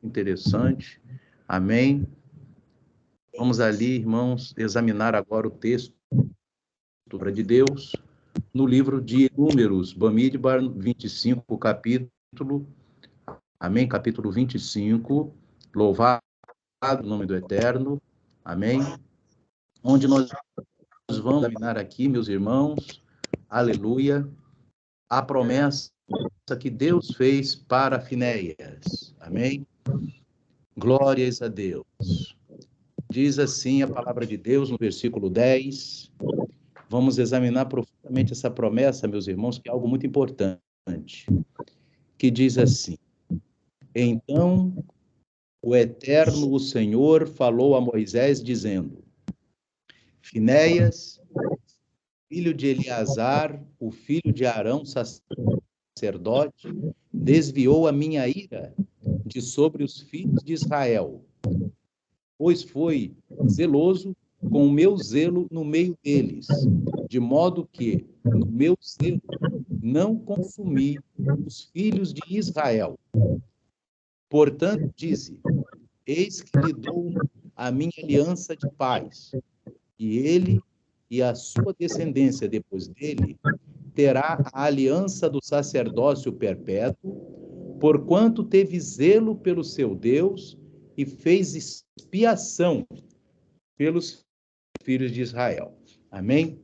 interessante. Amém? Vamos ali, irmãos, examinar agora o texto de Deus no livro de Números, Bamidbar 25, capítulo, amém? Capítulo 25, louvado o nome do Eterno, amém? Onde nós vamos examinar aqui, meus irmãos, aleluia, a promessa que Deus fez para Finéias, amém? Glórias a Deus. Diz assim a palavra de Deus no versículo 10. Vamos examinar profundamente essa promessa, meus irmãos, que é algo muito importante. Que diz assim: Então o Eterno, o Senhor, falou a Moisés, dizendo: Finéias, filho de Eleazar, o filho de Arão, sacerdote, desviou a minha ira de sobre os filhos de Israel, pois foi zeloso com o meu zelo no meio deles, de modo que, no meu zelo, não consumi os filhos de Israel. Portanto, dize: Eis que lhe dou a minha aliança de paz, e ele e a sua descendência depois dele terá a aliança do sacerdócio perpétuo, porquanto teve zelo pelo seu Deus e fez expiação pelos filhos de Israel. Amém?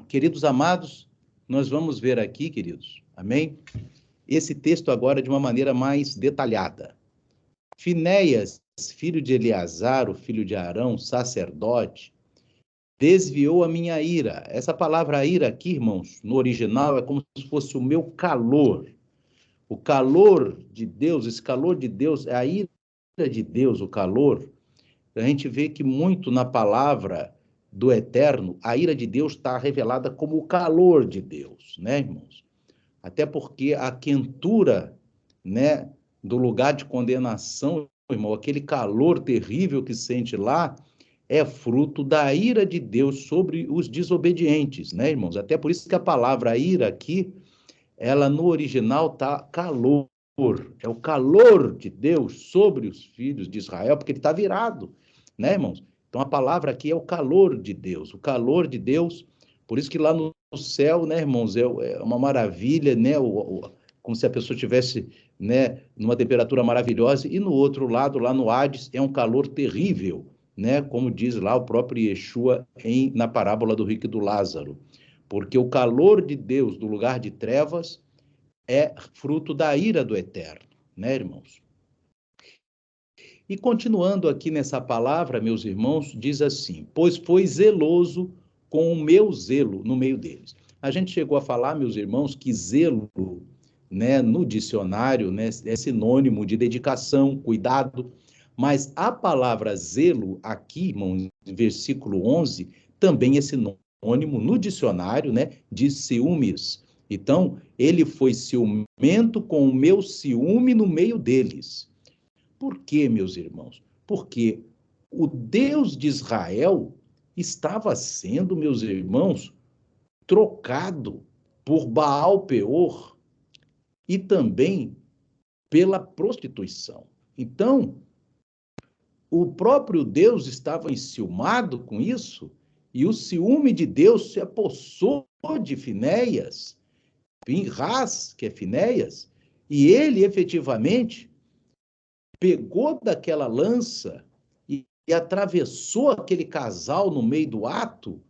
Queridos amados, nós vamos ver aqui, queridos, amém? Esse texto agora de uma maneira mais detalhada. Finéias, filho de Eleazar, o filho de Arão, sacerdote, desviou a minha ira. Essa palavra ira aqui, irmãos, no original é como se fosse o meu calor. O calor de Deus, esse calor de Deus, é a ira de Deus, o calor. A gente vê que muito na palavra do Eterno, a ira de Deus está revelada como o calor de Deus, né, irmãos? Até porque a quentura, né, do lugar de condenação, irmão, aquele calor terrível que sente lá, é fruto da ira de Deus sobre os desobedientes, né, irmãos? Até por isso que a palavra ira aqui, ela no original tá calor. É o calor de Deus sobre os filhos de Israel, porque ele está virado, né, irmãos? Então a palavra aqui é o calor de Deus, o calor de Deus. Por isso que lá no céu, né, irmãos, é uma maravilha, né? Como se a pessoa estivesse, né, numa temperatura maravilhosa, e no outro lado, lá no Hades, é um calor terrível, né? Como diz lá o próprio Yeshua na parábola do rico e do Lázaro. Porque o calor de Deus do lugar de trevas é fruto da ira do Eterno, né, irmãos? E continuando aqui nessa palavra, meus irmãos, diz assim: pois foi zeloso com o meu zelo no meio deles. A gente chegou a falar, meus irmãos, que zelo, né, no dicionário, né, é sinônimo de dedicação, cuidado, mas a palavra zelo aqui, irmãos, versículo 11, também é sinônimo no dicionário, né, de ciúmes. Então, ele foi ciumento com o meu ciúme no meio deles. Por quê, meus irmãos? Porque o Deus de Israel estava sendo, meus irmãos, trocado por Baal Peor e também pela prostituição. Então, o próprio Deus estava enciumado com isso, e o ciúme de Deus se apossou de Finéias, Pinhas, que é Finéias, e ele efetivamente pegou daquela lança e atravessou aquele casal no meio do ato,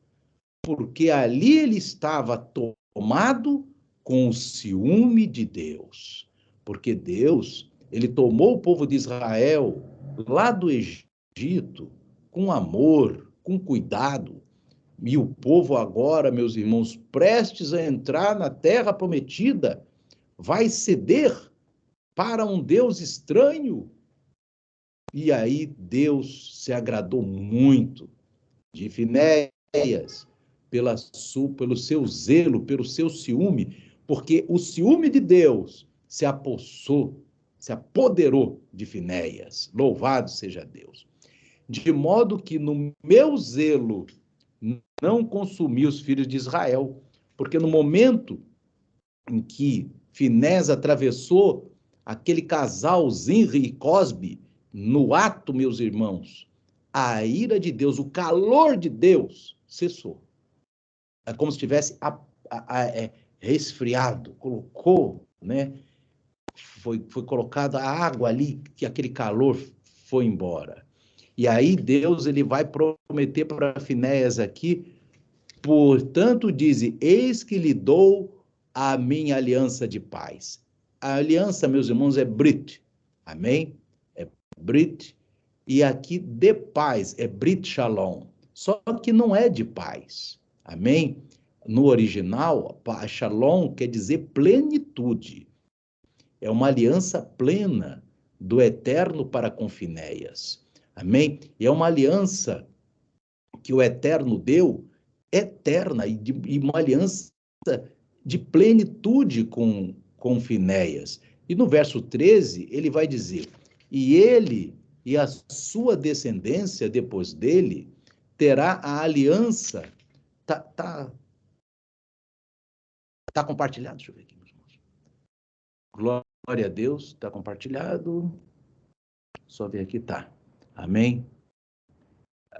porque ali ele estava tomado com o ciúme de Deus. Porque Deus, ele tomou o povo de Israel lá do Egito com amor, com cuidado. E o povo agora, meus irmãos, prestes a entrar na terra prometida, vai ceder para um Deus estranho. E aí Deus se agradou muito de Finéias pelo seu zelo, pelo seu ciúme, porque o ciúme de Deus se apoderou de Finéias. Louvado seja Deus. De modo que no meu zelo não consumi os filhos de Israel, porque no momento em que Finéias atravessou aquele casal Zinri e Cosbe, no ato, meus irmãos, a ira de Deus, o calor de Deus cessou. É como se tivesse resfriado, colocou, né? Foi colocada a água ali, que aquele calor foi embora. E aí Deus ele vai prometer para Finéias aqui, portanto diz, eis que lhe dou a minha aliança de paz. A aliança, meus irmãos, é Brit, amém? É Brit, e aqui de paz, é Brit Shalom, só que não é de paz, amém? No original, Shalom quer dizer plenitude, é uma aliança plena do Eterno para com Finéias, amém? E é uma aliança que o Eterno deu, eterna, e uma aliança de plenitude com Finéias. E no verso 13, ele vai dizer, e ele e a sua descendência depois dele terá a aliança, tá compartilhado? Deixa eu ver aqui, meus irmãos. Glória a Deus, está compartilhado. Só ver aqui, tá. Amém?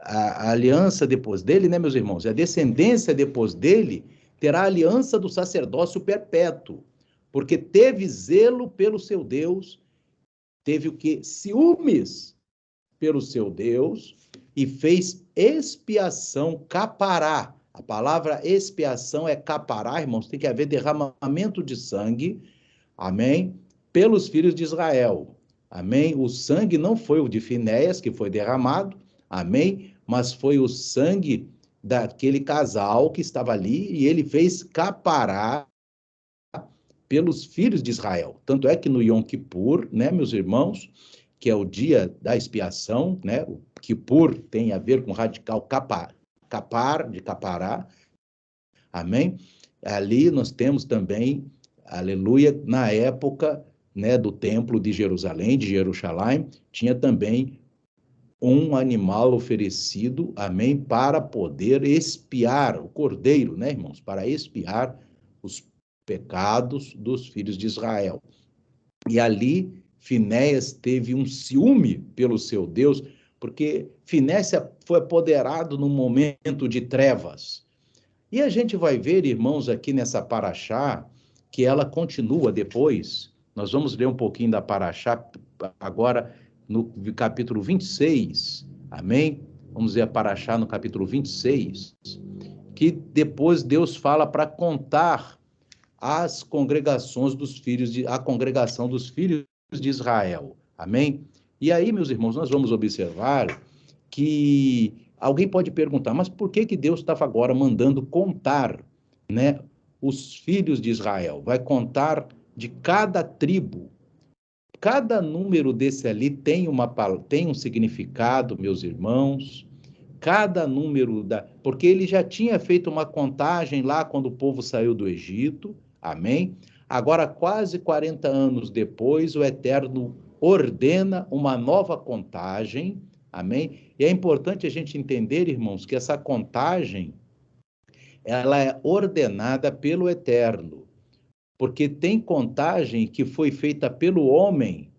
A aliança depois dele, né, meus irmãos? A descendência depois dele terá a aliança do sacerdócio perpétuo, porque teve zelo pelo seu Deus, teve o quê? Ciúmes pelo seu Deus e fez expiação, capará. A palavra expiação é capará, irmãos, tem que haver derramamento de sangue, amém? Pelos filhos de Israel, amém? O sangue não foi o de Finéias que foi derramado, amém? Mas foi o sangue daquele casal que estava ali e ele fez capará pelos filhos de Israel. Tanto é que no Yom Kippur, né, meus irmãos, que é o dia da expiação, né? O Kippur tem a ver com radical capar, de capará, amém? Ali nós temos também, aleluia, na época, né, do templo de Jerusalém, de Jerusalém, tinha também um animal oferecido, amém, para poder expiar, o cordeiro, né, irmãos, para expiar os pecados dos filhos de Israel. E ali, Finéias teve um ciúme pelo seu Deus, porque Finéias foi apoderado num momento de trevas. E a gente vai ver, irmãos, aqui nessa paraxá, que ela continua depois. Nós vamos ler um pouquinho da paraxá agora no capítulo 26, amém? Vamos ver a paraxá no capítulo 26, que depois Deus fala para contar as congregações dos filhos a congregação dos filhos de Israel. Amém? E aí, meus irmãos, nós vamos observar que alguém pode perguntar, mas por que Deus estava agora mandando contar, né, os filhos de Israel? Vai contar de cada tribo. Cada número desse ali tem um significado, meus irmãos. Cada número porque ele já tinha feito uma contagem lá quando o povo saiu do Egito, amém? Agora, quase 40 anos depois, o Eterno ordena uma nova contagem, amém? E é importante a gente entender, irmãos, que essa contagem, ela é ordenada pelo Eterno, porque tem contagem que foi feita pelo homem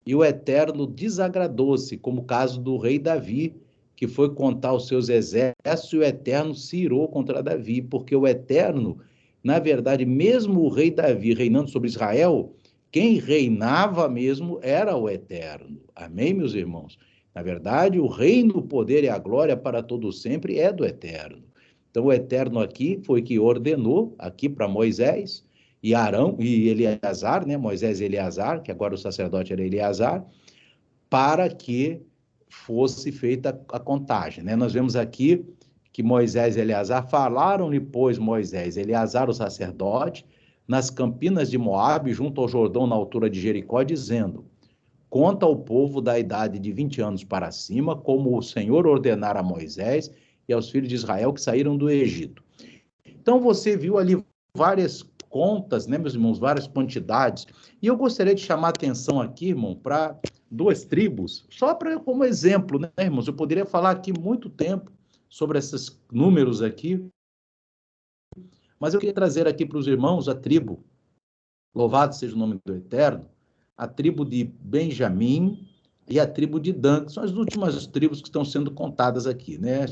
e o Eterno desagradou-se, como o caso do rei Davi, que foi contar os seus exércitos e o Eterno se irou contra Davi, porque o Eterno, na verdade, mesmo o rei Davi reinando sobre Israel, quem reinava mesmo era o Eterno. Amém, meus irmãos? Na verdade, o reino, o poder e a glória para todo sempre é do Eterno. Então, o Eterno aqui foi que ordenou, aqui para Moisés, e Arão e Eleazar, né? Moisés e Eleazar, que agora o sacerdote era Eleazar, para que fosse feita a contagem, né? Nós vemos aqui que Moisés e Eleazar falaram-lhe, pois, Moisés, Eleazar, o sacerdote, nas campinas de Moabe, junto ao Jordão, na altura de Jericó, dizendo: conta ao povo da idade de 20 anos para cima, como o Senhor ordenara a Moisés e aos filhos de Israel que saíram do Egito. Então, você viu ali várias contas, né, meus irmãos, várias quantidades. E eu gostaria de chamar a atenção aqui, irmão, para duas tribos, só para como exemplo, né, irmãos? Eu poderia falar aqui muito tempo sobre esses números aqui, mas eu queria trazer aqui para os irmãos a tribo, louvado seja o nome do Eterno, a tribo de Benjamim e a tribo de Dan, que são as últimas tribos que estão sendo contadas aqui, né?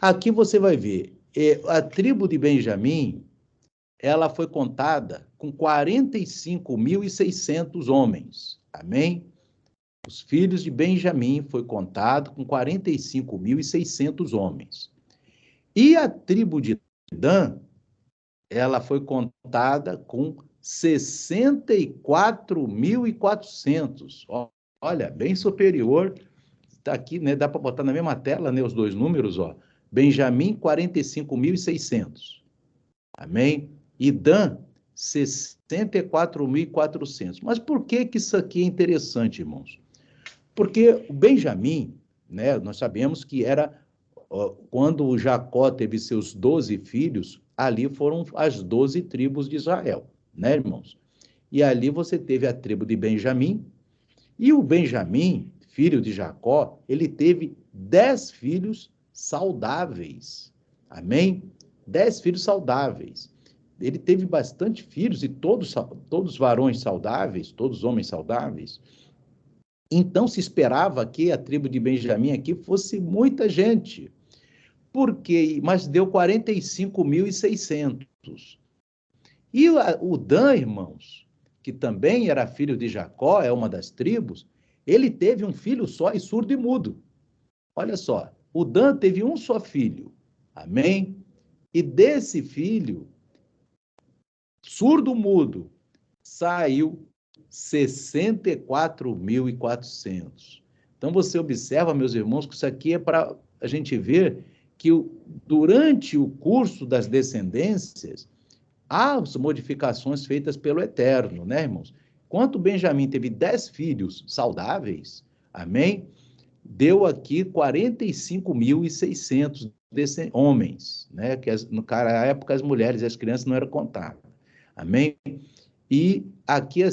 Aqui você vai ver, a tribo de Benjamim, ela foi contada com 45.600 homens, amém? Os filhos de Benjamim foi contado com 45.600 homens. E a tribo de Dan, ela foi contada com 64.400. Olha, bem superior. Está aqui, né? Dá para botar na mesma tela, né? Os dois números, ó. Benjamim, 45.600. Amém? E Dan, 64.400. Mas por que isso aqui é interessante, irmãos? Porque o Benjamim, né? Nós sabemos que era quando Jacó teve seus 12 filhos, ali foram as 12 tribos de Israel, né, irmãos? E ali você teve a tribo de Benjamim, e o Benjamim, filho de Jacó, ele teve 10 filhos saudáveis, amém? 10 filhos saudáveis. Ele teve bastante filhos, e todos varões saudáveis, todos homens saudáveis. Então se esperava que a tribo de Benjamim aqui fosse muita gente. Por quê? Mas deu 45.600. E o Dan, irmãos, que também era filho de Jacó, é uma das tribos, ele teve um filho só e surdo e mudo. Olha só, o Dan teve um só filho, amém? E desse filho, surdo-mudo, saiu 64.400. Então você observa, meus irmãos, que isso aqui é para a gente ver que durante o curso das descendências, há as modificações feitas pelo Eterno, né, irmãos? Enquanto Benjamim teve 10 filhos saudáveis, amém? Deu aqui 45.600 homens, né? Que na época as mulheres e as crianças não eram contadas, amém? E aqui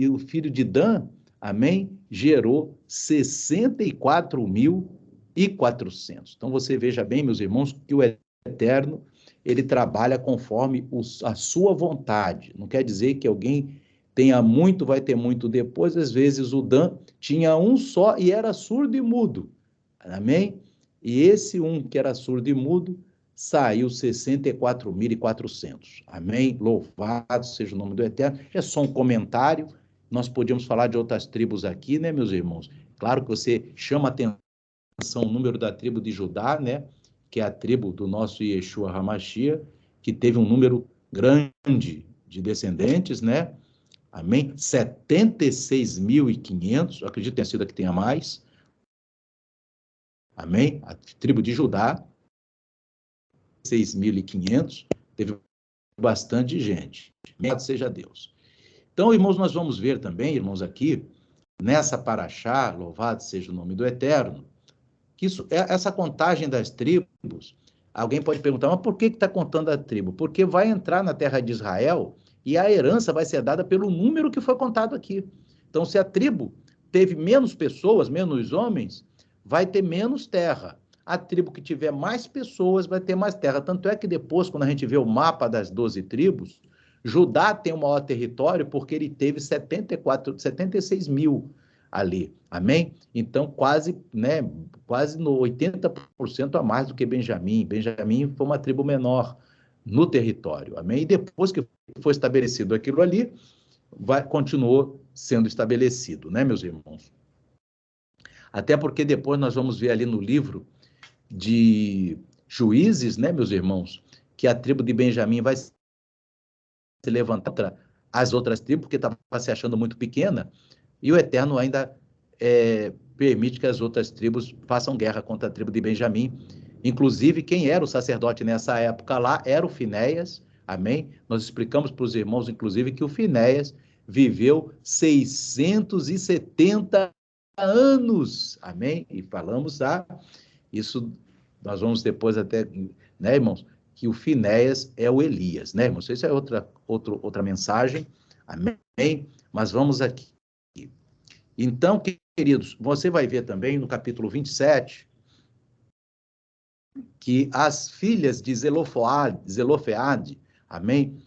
o filho de Dan, amém? Gerou 64.400. Então você veja bem, meus irmãos, que o Eterno, ele trabalha conforme a sua vontade. Não quer dizer que alguém tenha muito, vai ter muito depois. Às vezes o Dan tinha um só e era surdo e mudo. Amém? E esse um que era surdo e mudo saiu 64.400. Amém? Louvado seja o nome do Eterno. É só um comentário. Nós podíamos falar de outras tribos aqui, né, meus irmãos? Claro que você chama atenção o número da tribo de Judá, né? Que é a tribo do nosso Yeshua HaMashiach, que teve um número grande de descendentes, né? Amém? 76.500, acredito que tenha sido a que tenha mais. Amém? A tribo de Judá, 6.500, teve bastante gente. Louvado seja Deus. Então, irmãos, nós vamos ver também, irmãos, aqui, nessa paraxá, louvado seja o nome do Eterno, que essa contagem das tribos, alguém pode perguntar, mas por que está contando a tribo? Porque vai entrar na terra de Israel e a herança vai ser dada pelo número que foi contado aqui. Então, se a tribo teve menos pessoas, menos homens, vai ter menos terra. A tribo que tiver mais pessoas vai ter mais terra. Tanto é que depois, quando a gente vê o mapa das 12 tribos, Judá tem o maior território porque ele teve 76 mil ali, amém? Então, quase no 80% a mais do que Benjamim. Benjamim foi uma tribo menor no território, amém? E depois que foi estabelecido aquilo ali, continuou sendo estabelecido, né, meus irmãos? Até porque depois nós vamos ver ali no livro de Juízes, né, meus irmãos, que a tribo de Benjamim vai se levantar contra as outras tribos, porque estava se achando muito pequena, e o Eterno ainda permite que as outras tribos façam guerra contra a tribo de Benjamim. Inclusive, quem era o sacerdote nessa época lá era o Finéias, amém? Nós explicamos para os irmãos, inclusive, que o Finéias viveu 670 anos, amém? E falamos, isso nós vamos depois até, né, irmãos, que o Finéias é o Elias, né, irmãos? Isso é outra mensagem, amém? Mas vamos aqui. Então, queridos, você vai ver também no capítulo 27 que as filhas de Zelofeade, amém?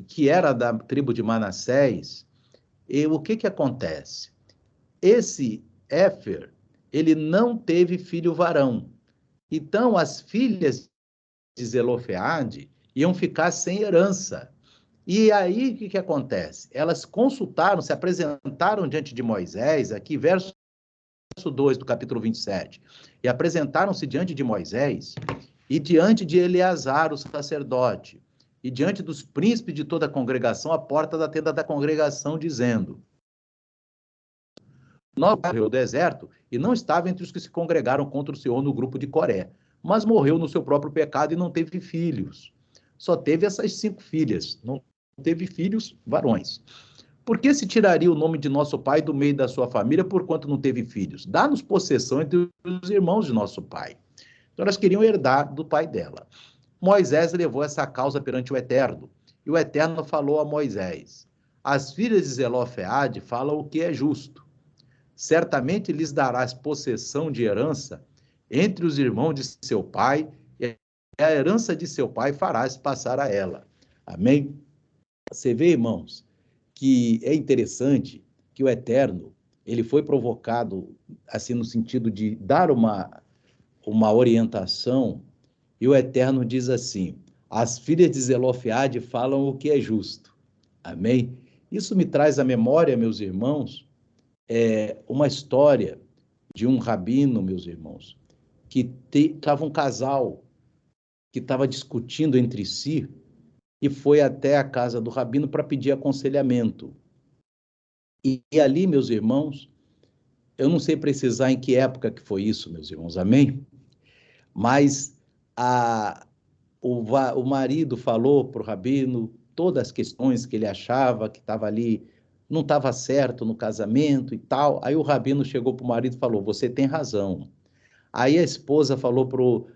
Que era da tribo de Manassés, E o que acontece? Esse Éfer, ele não teve filho varão. Então, as filhas de Zelofeade iam ficar sem herança. E aí, o que acontece? Elas consultaram, se apresentaram diante de Moisés, aqui, verso 2 do capítulo 27, e apresentaram-se diante de Moisés e diante de Eleazar, o sacerdote, e diante dos príncipes de toda a congregação, à porta da tenda da congregação, dizendo: Nós morreu no deserto e não estava entre os que se congregaram contra o Senhor no grupo de Coré, mas morreu no seu próprio pecado e não teve filhos. Só teve essas 5 filhas, não teve filhos varões. Por que se tiraria o nome de nosso pai do meio da sua família, porquanto não teve filhos? Dá-nos possessão entre os irmãos de nosso pai. Então, elas queriam herdar do pai dela. Moisés levou essa causa perante o Eterno, e o Eterno falou a Moisés: as filhas de Zelofeade falam o que é justo. Certamente lhes darás possessão de herança entre os irmãos de seu pai, e a herança de seu pai farás passar a ela. Amém? Você vê, irmãos, que é interessante que o Eterno, ele foi provocado, assim, no sentido de dar uma orientação, e o Eterno diz assim: as filhas de Zelofeade falam o que é justo. Amém? Isso me traz à memória, meus irmãos, uma história de um rabino, meus irmãos, que estava um casal que estava discutindo entre si e foi até a casa do rabino para pedir aconselhamento. E ali, meus irmãos, eu não sei precisar em que época que foi isso, meus irmãos, amém? Mas o marido falou para o rabino todas as questões que ele achava que estava ali, não estava certo no casamento e tal. Aí o rabino chegou para o marido e falou: você tem razão. Aí a esposa falou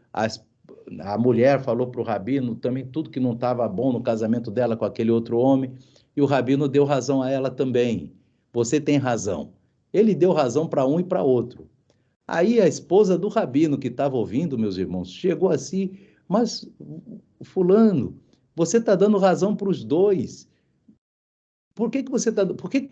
a mulher falou para o rabino também tudo que não estava bom no casamento dela com aquele outro homem, e o rabino deu razão a ela também. Você tem razão. Ele deu razão para um e para outro. Aí a esposa do rabino que estava ouvindo, meus irmãos, chegou assim: mas fulano, você está dando razão para os dois. Por que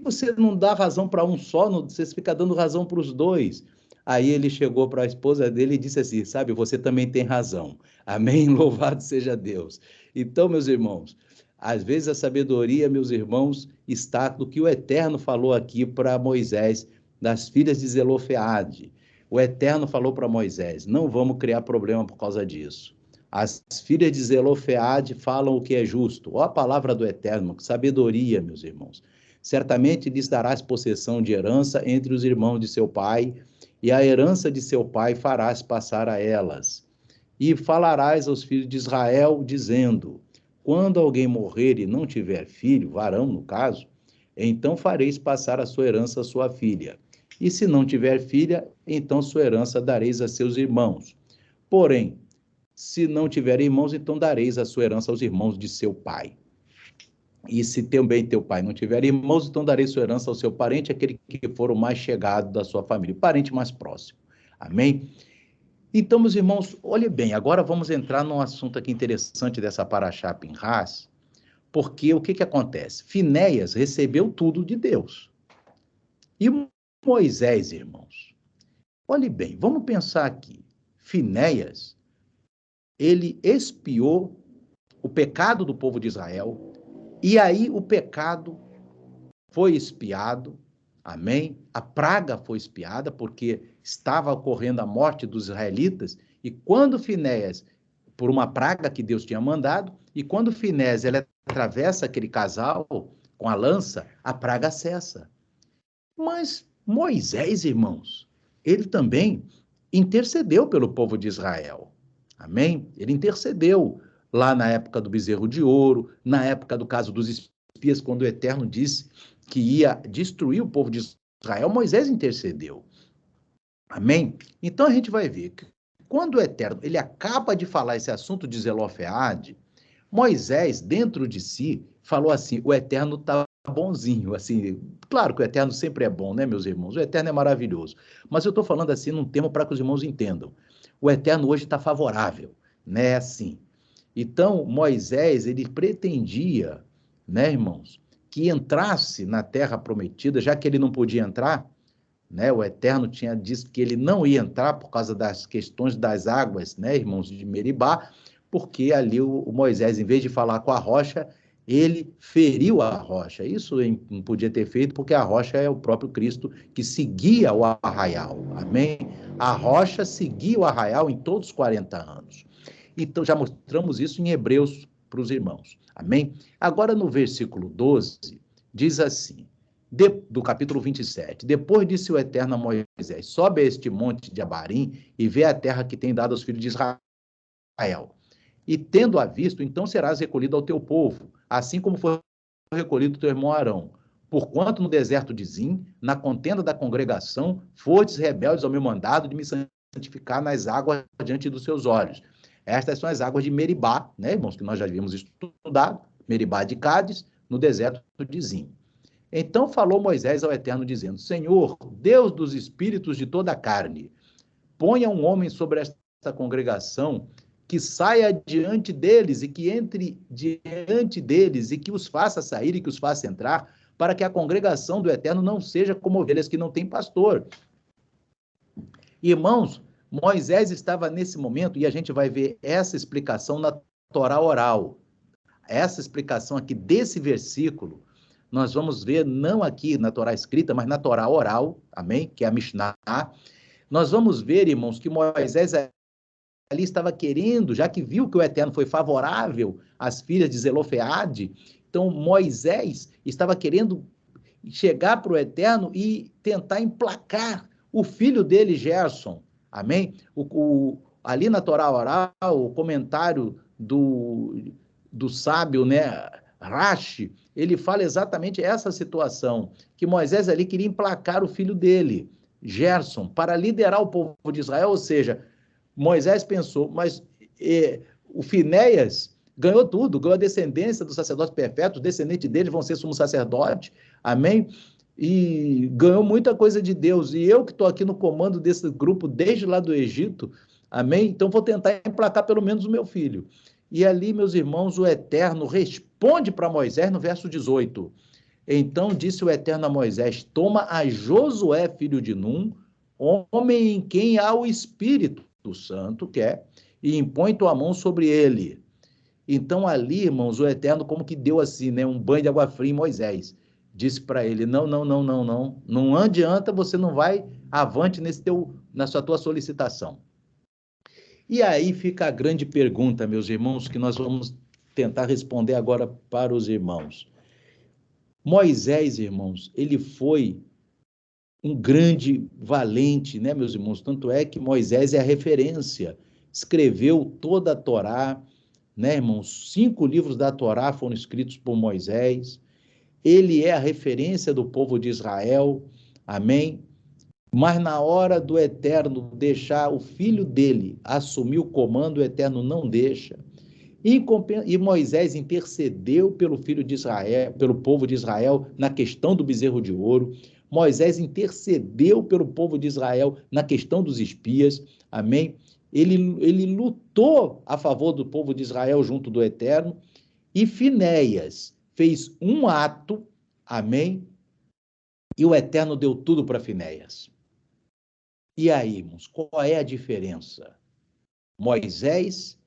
você não dá razão para um só, você fica dando razão para os dois? Aí ele chegou para a esposa dele e disse assim: sabe, você também tem razão. Amém? Louvado seja Deus. Então, meus irmãos, às vezes a sabedoria, meus irmãos, está no que o Eterno falou aqui para Moisés, das filhas de Zelofeade. O Eterno falou para Moisés: não vamos criar problema por causa disso. As filhas de Zelofeade falam o que é justo. Ó a palavra do Eterno, que sabedoria, meus irmãos. Certamente lhes darás possessão de herança entre os irmãos de seu pai, e a herança de seu pai farás passar a elas. E falarás aos filhos de Israel, dizendo: quando alguém morrer e não tiver filho, varão no caso, então fareis passar a sua herança à sua filha. E se não tiver filha, então sua herança dareis a seus irmãos. Porém, se não tiver irmãos, então dareis a sua herança aos irmãos de seu pai. E se também teu pai não tiver irmãos, então dareis sua herança ao seu parente, aquele que for o mais chegado da sua família, o parente mais próximo. Amém? Então, meus irmãos, olhe bem, agora vamos entrar num assunto aqui interessante dessa Paraxá Pinhas, porque o que acontece? Finéias recebeu tudo de Deus. E Moisés, irmãos, olhe bem, vamos pensar aqui. Finéias, ele expiou o pecado do povo de Israel, e aí o pecado foi expiado, amém? A praga foi expiada, porque estava ocorrendo a morte dos israelitas, e quando Finéias, por uma praga que Deus tinha mandado, e quando Finéias ela atravessa aquele casal com a lança, a praga cessa. Mas Moisés, irmãos, ele também intercedeu pelo povo de Israel. Amém? Ele intercedeu lá na época do bezerro de ouro, na época do caso dos espias, quando o Eterno disse que ia destruir o povo de Israel, Moisés intercedeu. Amém? Então a gente vai ver que quando o Eterno ele acaba de falar esse assunto de Zelofeade, Moisés, dentro de si, falou assim: o Eterno está bonzinho, assim, claro que o Eterno sempre é bom, né, meus irmãos? O Eterno é maravilhoso. Mas eu estou falando assim num termo para que os irmãos entendam. O Eterno hoje está favorável, né, assim. Então, Moisés, ele pretendia, né, irmãos, que entrasse na terra prometida, já que ele não podia entrar, né? O Eterno tinha dito que ele não ia entrar por causa das questões das águas, né, irmãos, de Meribá, porque ali o Moisés, em vez de falar com a rocha, ele feriu a rocha. Isso não podia ter feito, porque a rocha é o próprio Cristo que seguia o arraial. Amém? A rocha seguia o arraial em todos os 40 anos. Então, já mostramos isso em Hebreus para os irmãos. Amém? Agora, no versículo 12, diz assim, do capítulo 27. Depois disse o Eterno a Moisés, sobe a este monte de Abarim e vê a terra que tem dado aos filhos de Israel. E tendo-a visto, então serás recolhido ao teu povo, assim como foi recolhido teu irmão Arão. Porquanto no deserto de Zim, na contenda da congregação, fostes rebeldes ao meu mandado de me santificar nas águas diante dos seus olhos. Estas são as águas de Meribá, né, irmãos, que nós já havíamos estudado, Meribá de Cádiz, no deserto de Zim. Então falou Moisés ao Eterno, dizendo, Senhor, Deus dos espíritos de toda a carne, ponha um homem sobre esta congregação, que saia diante deles e que entre diante deles e que os faça sair e que os faça entrar, para que a congregação do Eterno não seja como ovelhas que não têm pastor. Irmãos, Moisés estava nesse momento, e a gente vai ver essa explicação na Torá oral. Essa explicação aqui desse versículo, nós vamos ver não aqui na Torá escrita, mas na Torá oral, amém? Que é a Mishnah. Nós vamos ver, irmãos, que Moisés ali estava querendo, já que viu que o Eterno foi favorável às filhas de Zelofeade, então Moisés estava querendo chegar para o Eterno e tentar emplacar o filho dele, Gerson. Amém? Ali na Torá oral, o comentário do sábio, né, Rashi, ele fala exatamente essa situação, que Moisés ali queria emplacar o filho dele, Gerson, para liderar o povo de Israel, ou seja, Moisés pensou, mas o Finéias ganhou tudo, ganhou a descendência do sacerdote perpétuo, os descendentes dele vão ser sumo sacerdote, amém? E ganhou muita coisa de Deus, e eu que estou aqui no comando desse grupo desde lá do Egito, amém? Então vou tentar emplacar pelo menos o meu filho. E ali, meus irmãos, o Eterno responde para Moisés no verso 18. Então disse o Eterno a Moisés, toma a Josué, filho de Num, homem em quem há o Espírito Santo, e impõe tua mão sobre ele. Então ali, irmãos, o Eterno como que deu assim, né, um banho de água fria em Moisés. Disse para ele, não adianta, você não vai avante na tua solicitação. E aí fica a grande pergunta, meus irmãos, que nós vamos tentar responder agora para os irmãos. Moisés, irmãos, ele foi um grande valente, né, meus irmãos? Tanto é que Moisés é a referência, escreveu toda a Torá, né, irmãos? 5 livros da Torá foram escritos por Moisés, ele é a referência do povo de Israel, amém? Mas na hora do Eterno deixar o filho dele assumir o comando, o Eterno não deixa. E Moisés intercedeu pelo filho de Israel, pelo povo de Israel, na questão do bezerro de ouro. Moisés intercedeu pelo povo de Israel na questão dos espias. Amém? Ele lutou a favor do povo de Israel junto do Eterno. E Finéias fez um ato, amém? E o Eterno deu tudo para Finéias. E aí, irmãos, qual é a diferença? Moisés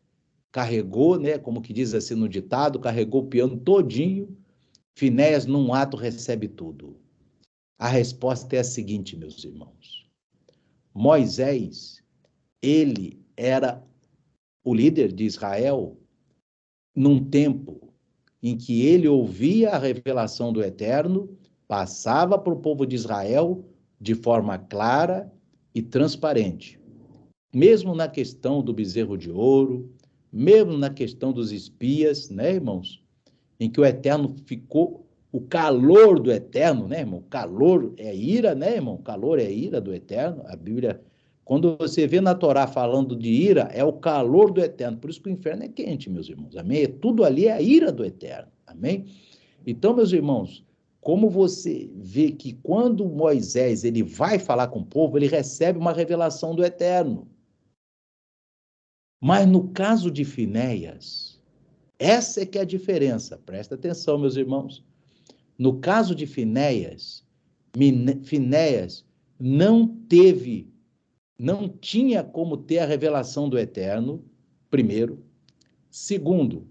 carregou, né, como que diz assim no ditado, carregou o piano todinho, Finéias num ato recebe tudo. A resposta é a seguinte, meus irmãos. Moisés, ele era o líder de Israel num tempo em que ele ouvia a revelação do Eterno, passava para o povo de Israel de forma clara e transparente. Mesmo na questão do bezerro de ouro, mesmo na questão dos espias, né, irmãos? Em que o Eterno ficou, o calor do Eterno, né, irmão? Calor é ira, né, irmão? Calor é ira do Eterno. A Bíblia, quando você vê na Torá falando de ira, é o calor do Eterno. Por isso que o inferno é quente, meus irmãos. Amém? Tudo ali é a ira do Eterno. Amém? Então, meus irmãos, como você vê que quando Moisés ele vai falar com o povo, ele recebe uma revelação do Eterno. Mas no caso de Finéias, essa é que é a diferença. Presta atenção, meus irmãos. No caso de Finéias, Finéias não tinha como ter a revelação do Eterno, primeiro. Segundo,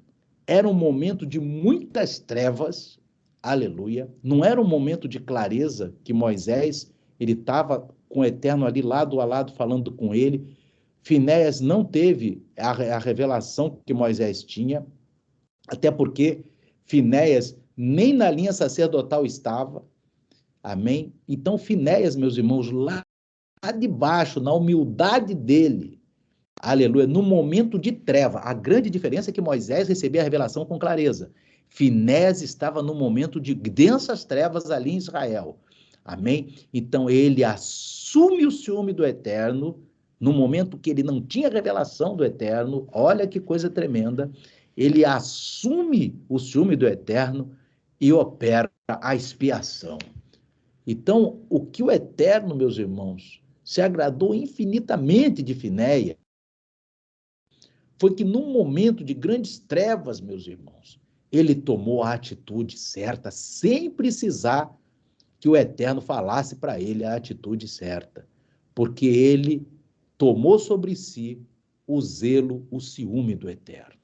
era um momento de muitas trevas, aleluia. Não era um momento de clareza que Moisés, ele estava com o Eterno ali lado a lado falando com ele. Finéias não teve a revelação que Moisés tinha, até porque Finéias nem na linha sacerdotal estava, amém? Então Finéias, meus irmãos, lá de baixo, na humildade dele, aleluia, no momento de treva, a grande diferença é que Moisés recebia a revelação com clareza. Finéias estava no momento de densas trevas ali em Israel, amém? Então ele assume o ciúme do Eterno, no momento que ele não tinha revelação do Eterno, olha que coisa tremenda, ele assume o ciúme do Eterno e opera a expiação. Então, o que o Eterno, meus irmãos, se agradou infinitamente de Finéias foi que num momento de grandes trevas, meus irmãos, ele tomou a atitude certa, sem precisar que o Eterno falasse para ele a atitude certa, porque ele tomou sobre si o zelo, o ciúme do Eterno.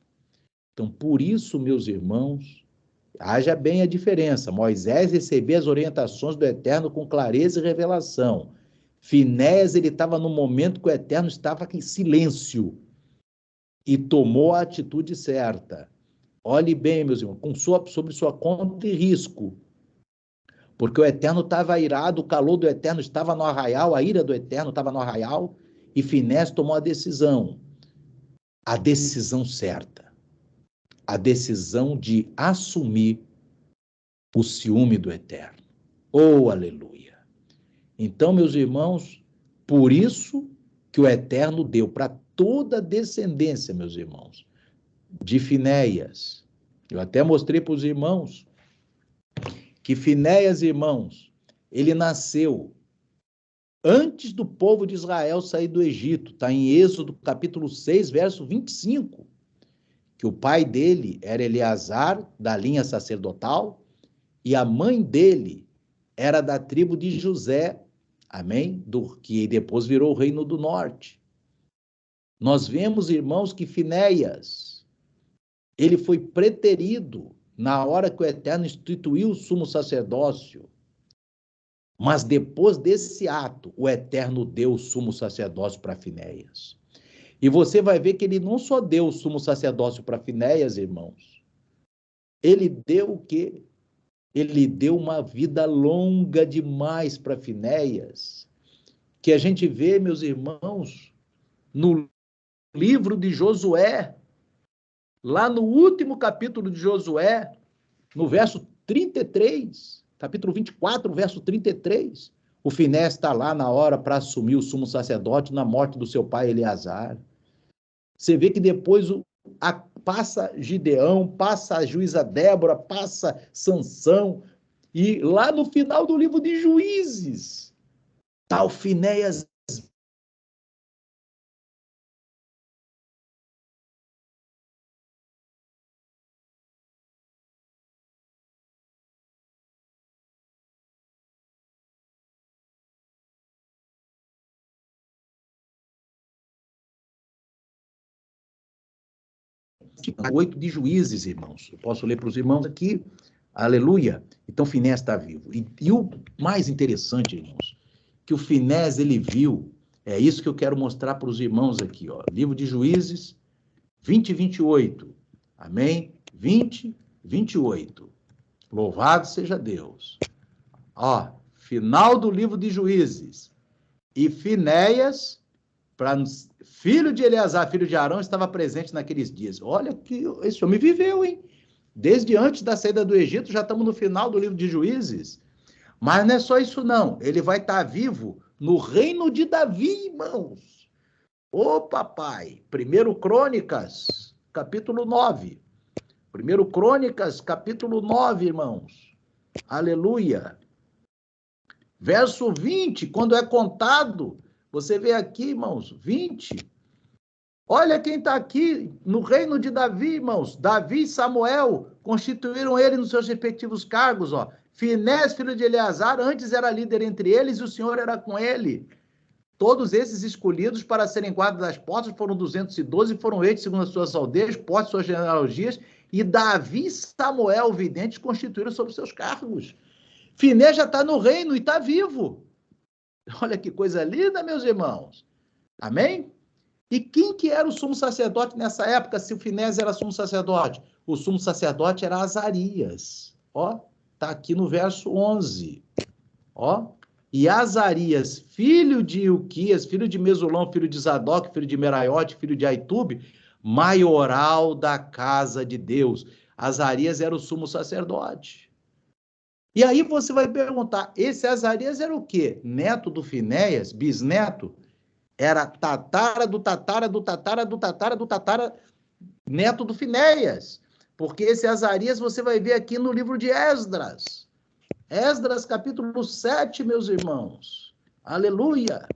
Então, por isso, meus irmãos, haja bem a diferença. Moisés recebia as orientações do Eterno com clareza e revelação. Finéias, ele estava no momento que o Eterno estava em silêncio e tomou a atitude certa. Olhe bem, meus irmãos, sobre sua conta e risco, porque o Eterno estava irado, o calor do Eterno estava no arraial, a ira do Eterno estava no arraial, e Finéias tomou a decisão certa, a decisão de assumir o ciúme do Eterno. Oh, aleluia! Então, meus irmãos, por isso que o Eterno deu para toda a descendência, meus irmãos, de Finéias. Eu até mostrei para os irmãos que Finéias, irmãos, ele nasceu antes do povo de Israel sair do Egito. Está em Êxodo, capítulo 6, verso 25, que o pai dele era Eleazar, da linha sacerdotal, e a mãe dele era da tribo de José, amém? Que depois virou o reino do norte. Nós vemos, irmãos, que Finéias, ele foi preterido na hora que o Eterno instituiu o sumo sacerdócio. Mas depois desse ato, o Eterno deu o sumo sacerdócio para Finéias. E você vai ver que ele não só deu o sumo sacerdócio para Finéias, irmãos. Ele deu o quê? Ele deu uma vida longa demais para Finéias, que a gente vê, meus irmãos, no livro de Josué, lá no último capítulo de Josué, no verso 33, capítulo 24, verso 33, o Finéias está lá na hora para assumir o sumo sacerdote na morte do seu pai Eleazar. Você vê que depois passa Gideão, passa a juíza Débora, passa Sansão, e lá no final do livro de Juízes, está o Finéias de 8 de Juízes, irmãos. Eu posso ler para os irmãos aqui. Aleluia. Então, Finéias está vivo. E o mais interessante, irmãos, que o Finéias, ele viu, é isso que eu quero mostrar para os irmãos aqui, ó. Livro de Juízes, 20 e 28. Amém? 20, 28. Louvado seja Deus. Ó, final do livro de Juízes. E Finéias, filho de Eleazar, filho de Arão, estava presente naqueles dias. Olha que esse homem viveu, hein? Desde antes da saída do Egito, já estamos no final do livro de Juízes. Mas não é só isso, não. Ele vai estar vivo no reino de Davi, irmãos. Ô, papai! 1 Crônicas, capítulo 9. 1 Crônicas, capítulo 9, irmãos. Aleluia! Verso 20, quando é contado, você vê aqui, irmãos, 20. Olha quem está aqui no reino de Davi, irmãos. Davi e Samuel constituíram ele nos seus respectivos cargos, ó. Finés, filho de Eleazar, antes era líder entre eles e o Senhor era com ele. Todos esses escolhidos para serem guardas das portas foram 212 e foram eles, segundo as suas aldeias, postos suas genealogias, e Davi e Samuel, videntes, constituíram sobre seus cargos. Finés já está no reino e está vivo. Olha que coisa linda, meus irmãos. Amém? E quem que era o sumo sacerdote nessa época, se o Finés era sumo sacerdote? O sumo sacerdote era Azarias. Ó, está aqui no verso 11. Ó, e Azarias, filho de Ilquias, filho de Mesulão, filho de Zadok, filho de Meraiote, filho de Aitube, maioral da casa de Deus. Azarias era o sumo sacerdote. E aí você vai perguntar, esse Azarias era o quê? Neto do Finéias, bisneto? Era tatara do tatara do tatara do tatara do tatara, neto do Finéias. Porque esse Azarias você vai ver aqui no livro de Esdras. Esdras capítulo 7, meus irmãos. Aleluia!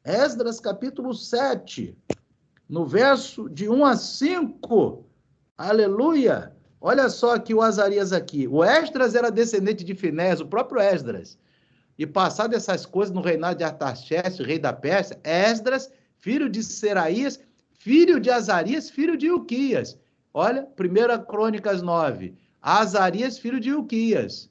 Esdras capítulo 7, no verso de 1 a 5. Aleluia! Olha só aqui o Azarias aqui. O Esdras era descendente de Finés, o próprio Esdras. E passado essas coisas no reinado de Artaxerxes, rei da Pérsia, Esdras, filho de Seraías, filho de Azarias, filho de Ilquias. Olha, 1 Crônicas 9. Azarias, filho de Ilquias.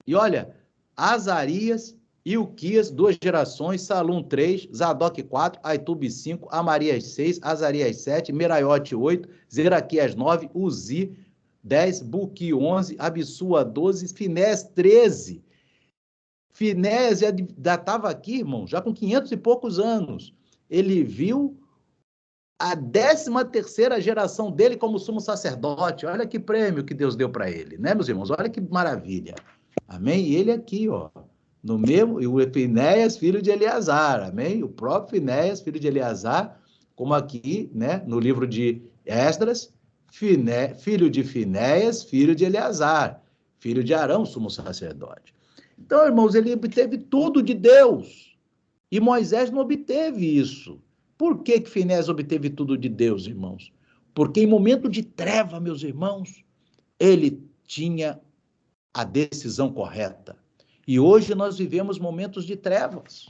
E olha, Azarias, Ilquias, 2 gerações, Salum 3, Zadok 4, Aitube 5, Amarias 6, Azarias 7, Meraiote 8, Zeraquias 9, Uzi 10, Buqui 11, Abissua 12, Finés 13. Finés já estava aqui, irmão, já com 500 e poucos anos. Ele viu a 13ª geração dele como sumo sacerdote. Olha que prêmio que Deus deu para ele, né, meus irmãos? Olha que maravilha. Amém? E ele aqui, ó, no mesmo, e o Finéias, filho de Eleazar, amém? O próprio Finéias, filho de Eleazar, como aqui, né, no livro de Esdras, filho de Finéias, filho de Eleazar, filho de Arão, sumo sacerdote. Então, irmãos, ele obteve tudo de Deus. E Moisés não obteve isso. Por que Finés obteve tudo de Deus, irmãos? Porque em momento de treva, meus irmãos, ele tinha a decisão correta. E hoje nós vivemos momentos de trevas.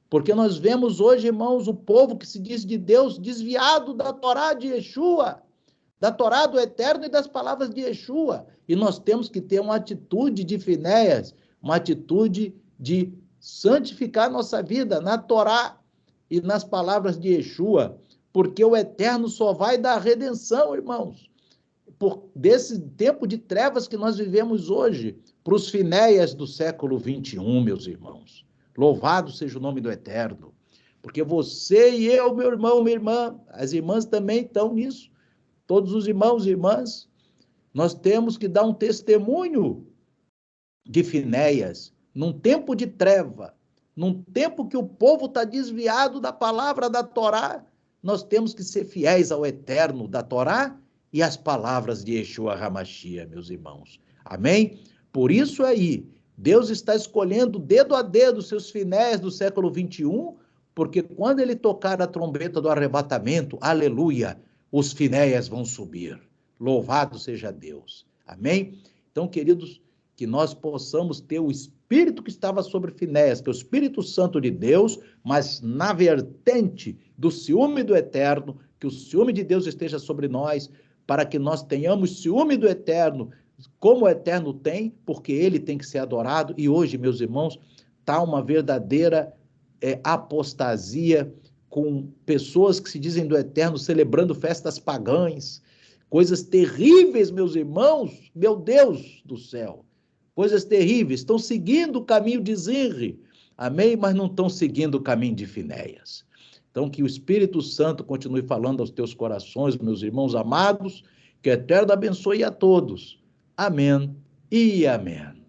Porque nós vemos hoje, irmãos, o povo que se diz de Deus desviado da Torá de Yeshua, da Torá do Eterno e das palavras de Yeshua. E nós temos que ter uma atitude de Finéias, uma atitude de santificar nossa vida na Torá e nas palavras de Yeshua, porque o Eterno só vai dar redenção, irmãos, desse tempo de trevas que nós vivemos hoje, para os Finéias do século 21, meus irmãos. Louvado seja o nome do Eterno, porque você e eu, meu irmão, minha irmã, as irmãs também estão nisso, todos os irmãos e irmãs, nós temos que dar um testemunho de Finéias, num tempo de treva, num tempo que o povo está desviado da palavra da Torá, nós temos que ser fiéis ao Eterno da Torá e às palavras de Yeshua HaMashiach, meus irmãos. Amém? Por isso aí, Deus está escolhendo dedo a dedo seus Finéias do século 21, porque quando ele tocar a trombeta do arrebatamento, aleluia, os Finéias vão subir. Louvado seja Deus. Amém? Então, queridos, que nós possamos ter o Espírito que estava sobre Finéias, que é o Espírito Santo de Deus, mas na vertente do ciúme do Eterno, que o ciúme de Deus esteja sobre nós, para que nós tenhamos ciúme do Eterno, como o Eterno tem, porque ele tem que ser adorado. E hoje, meus irmãos, está uma verdadeira apostasia, com pessoas que se dizem do Eterno celebrando festas pagãs, coisas terríveis, meus irmãos, meu Deus do céu. Coisas terríveis, estão seguindo o caminho de Zinri, amém? Mas não estão seguindo o caminho de Finéias. Então, que o Espírito Santo continue falando aos teus corações, meus irmãos amados, que o Eterno abençoe a todos. Amém e amém.